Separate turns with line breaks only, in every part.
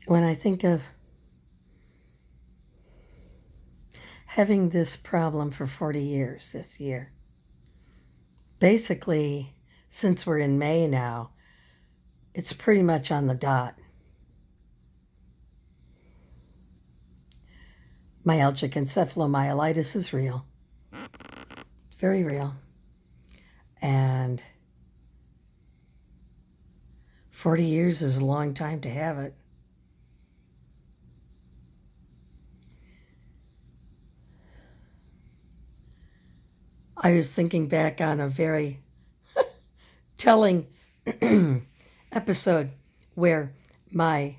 When I think of having this problem for 40 years this year, basically, since we're in May now, it's pretty much on the dot. Myalgic encephalomyelitis is real, very real. And 40 years is a long time to have it. I was thinking back on a very telling episode where my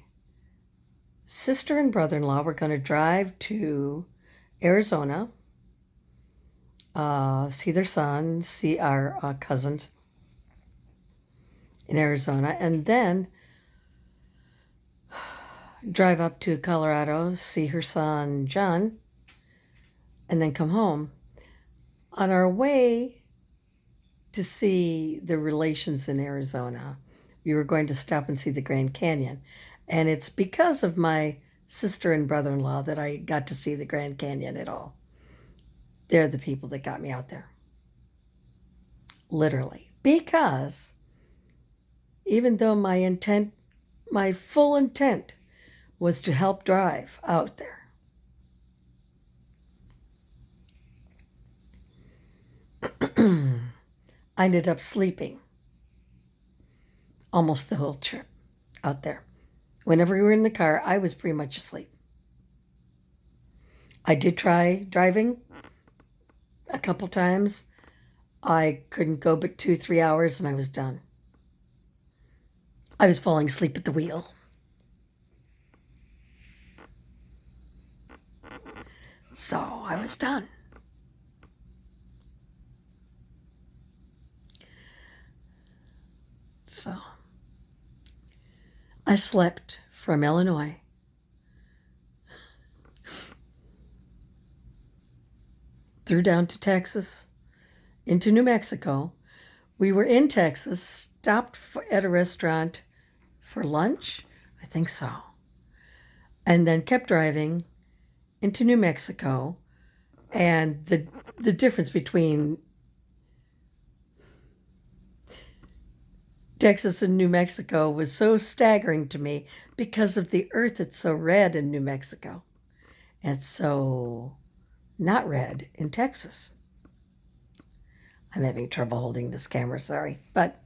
sister and brother-in-law were going to drive to Arizona, see their son, see our cousins in Arizona, and then drive up to Colorado, see her son, John, and then come home. On our way to see the relations in Arizona, we were going to stop and see the Grand Canyon. And it's because of my sister and brother-in-law that I got to see the Grand Canyon at all. They're the people that got me out there. Literally. Because even though my full intent was to help drive out there, I ended up sleeping almost the whole trip out there. Whenever we were in the car, I was pretty much asleep. I did try driving a couple times. I couldn't go but 2-3 hours and I was done. I was falling asleep at the wheel. So I was done. So I slept from Illinois through down to Texas, into New Mexico. We were in Texas, stopped at a restaurant for lunch, I think so, and then kept driving into New Mexico. And the difference between Texas and New Mexico was so staggering to me because of the earth. It's so red in New Mexico. It's so not red in Texas. I'm having trouble holding this camera, sorry. But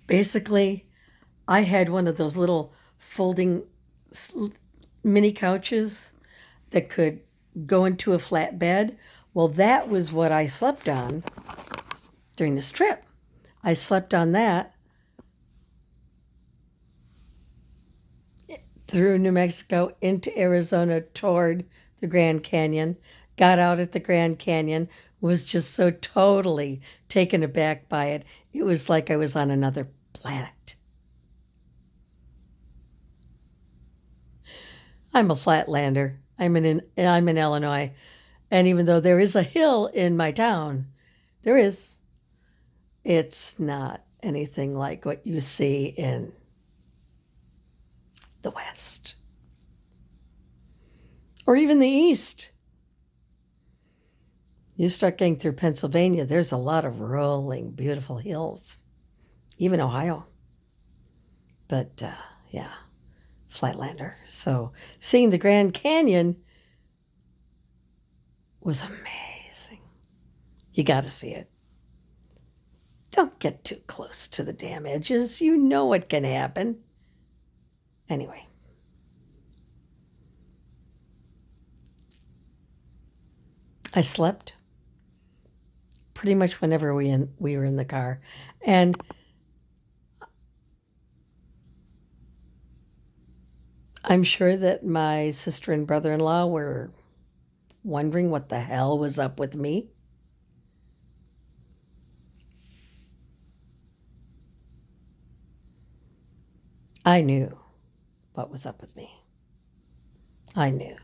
basically, I had one of those little folding mini couches that could go into a flat bed. Well, that was what I slept on during this trip. I slept on that through New Mexico into Arizona toward the Grand Canyon, got out at the Grand Canyon, was just so totally taken aback by it. It was like I was on another planet. I'm a flatlander. I'm in Illinois. And even though there is a hill in my town, it's not anything like what you see in the West or even the East. You start getting through Pennsylvania, there's a lot of rolling, beautiful hills, even Ohio. But yeah, flatlander. So seeing the Grand Canyon was amazing. You got to see it. Don't get too close to the damn edges. You know what can happen. Anyway. I slept pretty much whenever we were in the car. And I'm sure that my sister and brother-in-law were wondering what the hell was up with me. I knew what was up with me. I knew.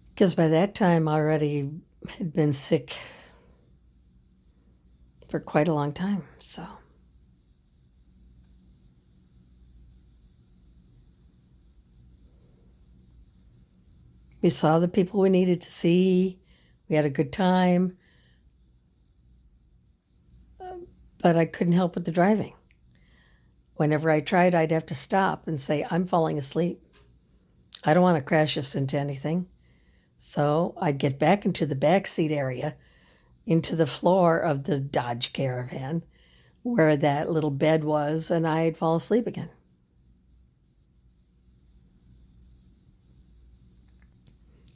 Because by that time I already had been sick for quite a long time. So we saw the people we needed to see. We had a good time. But I couldn't help with the driving. Whenever I tried, I'd have to stop and say, I'm falling asleep. I don't want to crash us into anything. So I'd get back into the back seat area, into the floor of the Dodge Caravan, where that little bed was, and I'd fall asleep again.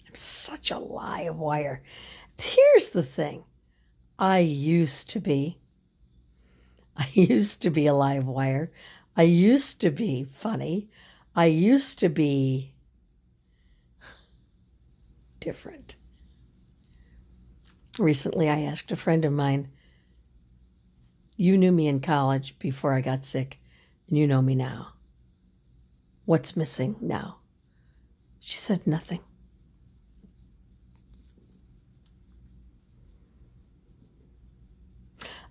I'm such a live wire. Here's the thing. I used to be a live wire. I used to be funny. I used to be different. Recently, I asked a friend of mine, you knew me in college before I got sick, and you know me now. What's missing now? She said nothing.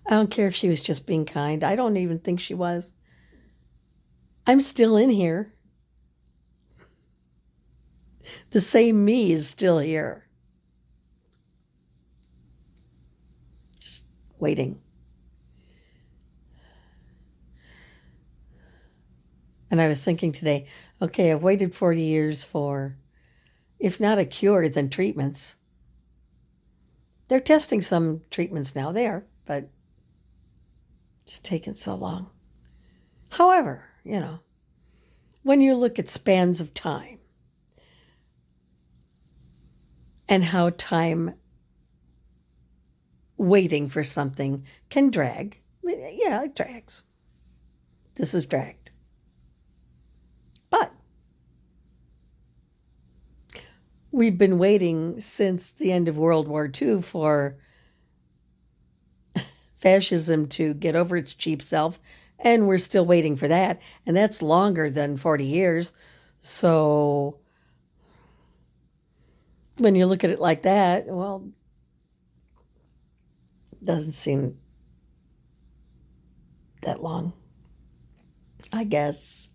I don't care if she was just being kind. I don't even think she was. I'm still in here. The same me is still here. Just waiting. And I was thinking today, okay, I've waited 40 years for, if not a cure, then treatments. They're testing some treatments now there, but it's taken so long. However, when you look at spans of time and how time waiting for something can drag, yeah, it drags. This is dragged. But we've been waiting since the end of World War II for fascism to get over its cheap self, and we're still waiting for that, and that's longer than 40 years. So when you look at it like that, well, it doesn't seem that long, I guess.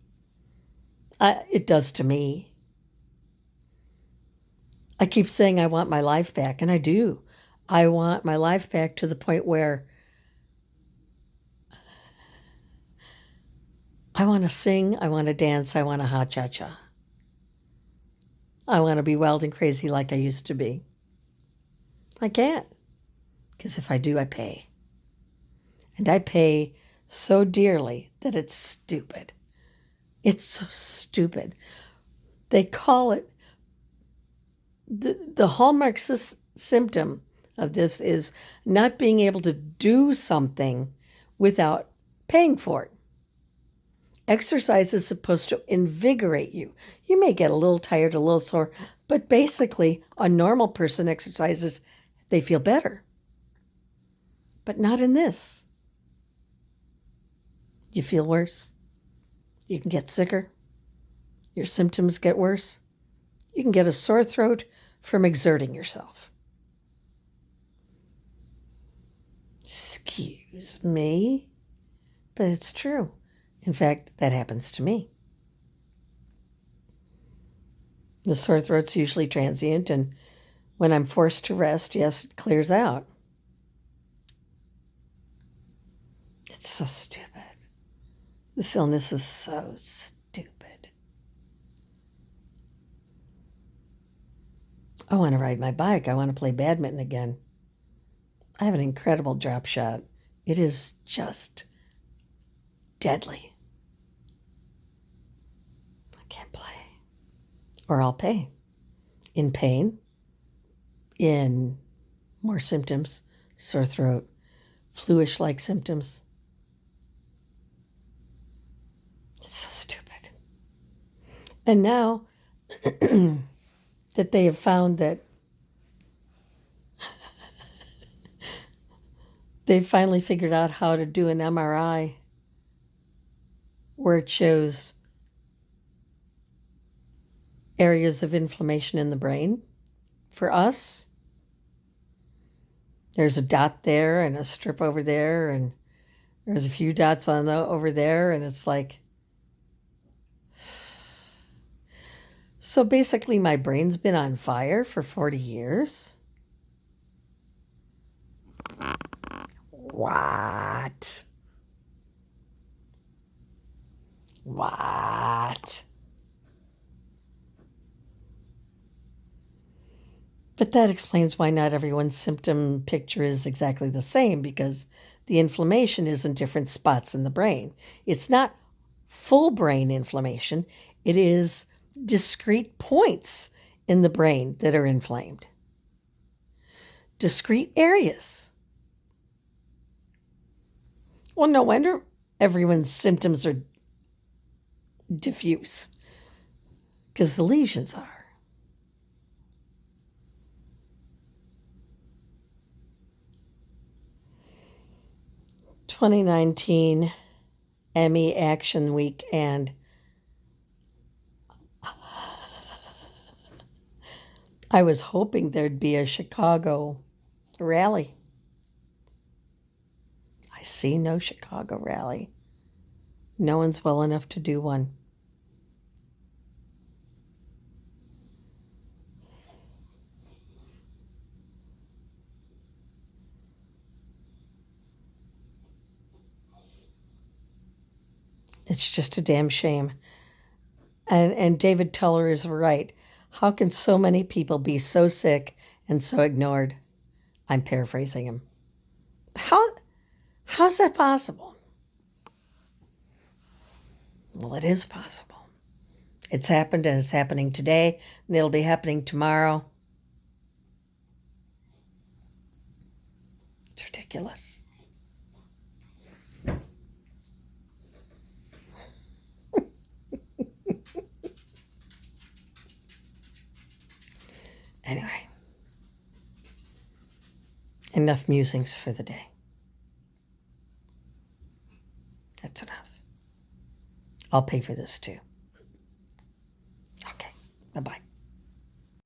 It does to me. I keep saying I want my life back, and I do. I want my life back to the point where I want to sing, I want to dance, I want to ha-cha-cha. I want to be wild and crazy like I used to be. I can't, because if I do, I pay. And I pay so dearly that it's stupid. It's so stupid. They call it, the hallmark symptom of this is not being able to do something without paying for it. Exercise is supposed to invigorate you. You may get a little tired, a little sore, but basically a normal person exercises, they feel better. But not in this. You feel worse. You can get sicker. Your symptoms get worse. You can get a sore throat from exerting yourself. Excuse me, but it's true. In fact, that happens to me. The sore throat's usually transient, and when I'm forced to rest, yes, it clears out. It's so stupid. This illness is so stupid. I want to ride my bike. I want to play badminton again. I have an incredible drop shot. It is just deadly. I can't play. Or I'll pay. In pain, in more symptoms, sore throat, fluish-like symptoms. It's so stupid. And now that they have found that they've finally figured out how to do an MRI where it shows areas of inflammation in the brain. For us, there's a dot there and a strip over there, and there's a few dots on over there, and it's like, so basically my brain's been on fire for 40 years? What? What? But that explains why not everyone's symptom picture is exactly the same, because the inflammation is in different spots in the brain. It's not full brain inflammation, it is discrete points in the brain that are inflamed, discrete areas. Well, no wonder everyone's symptoms are diffuse, because the lesions are. 2019 Emmy Action Week, and I was hoping there'd be a Chicago rally. I see no Chicago rally. No one's well enough to do one. It's just a damn shame. And David Teller is right. How can so many people be so sick and so ignored? I'm paraphrasing him. How's that possible? Well, it is possible. It's happened, and it's happening today, and it'll be happening tomorrow. It's ridiculous. Anyway, enough musings for the day. That's enough. I'll pay for this too. Okay, bye-bye.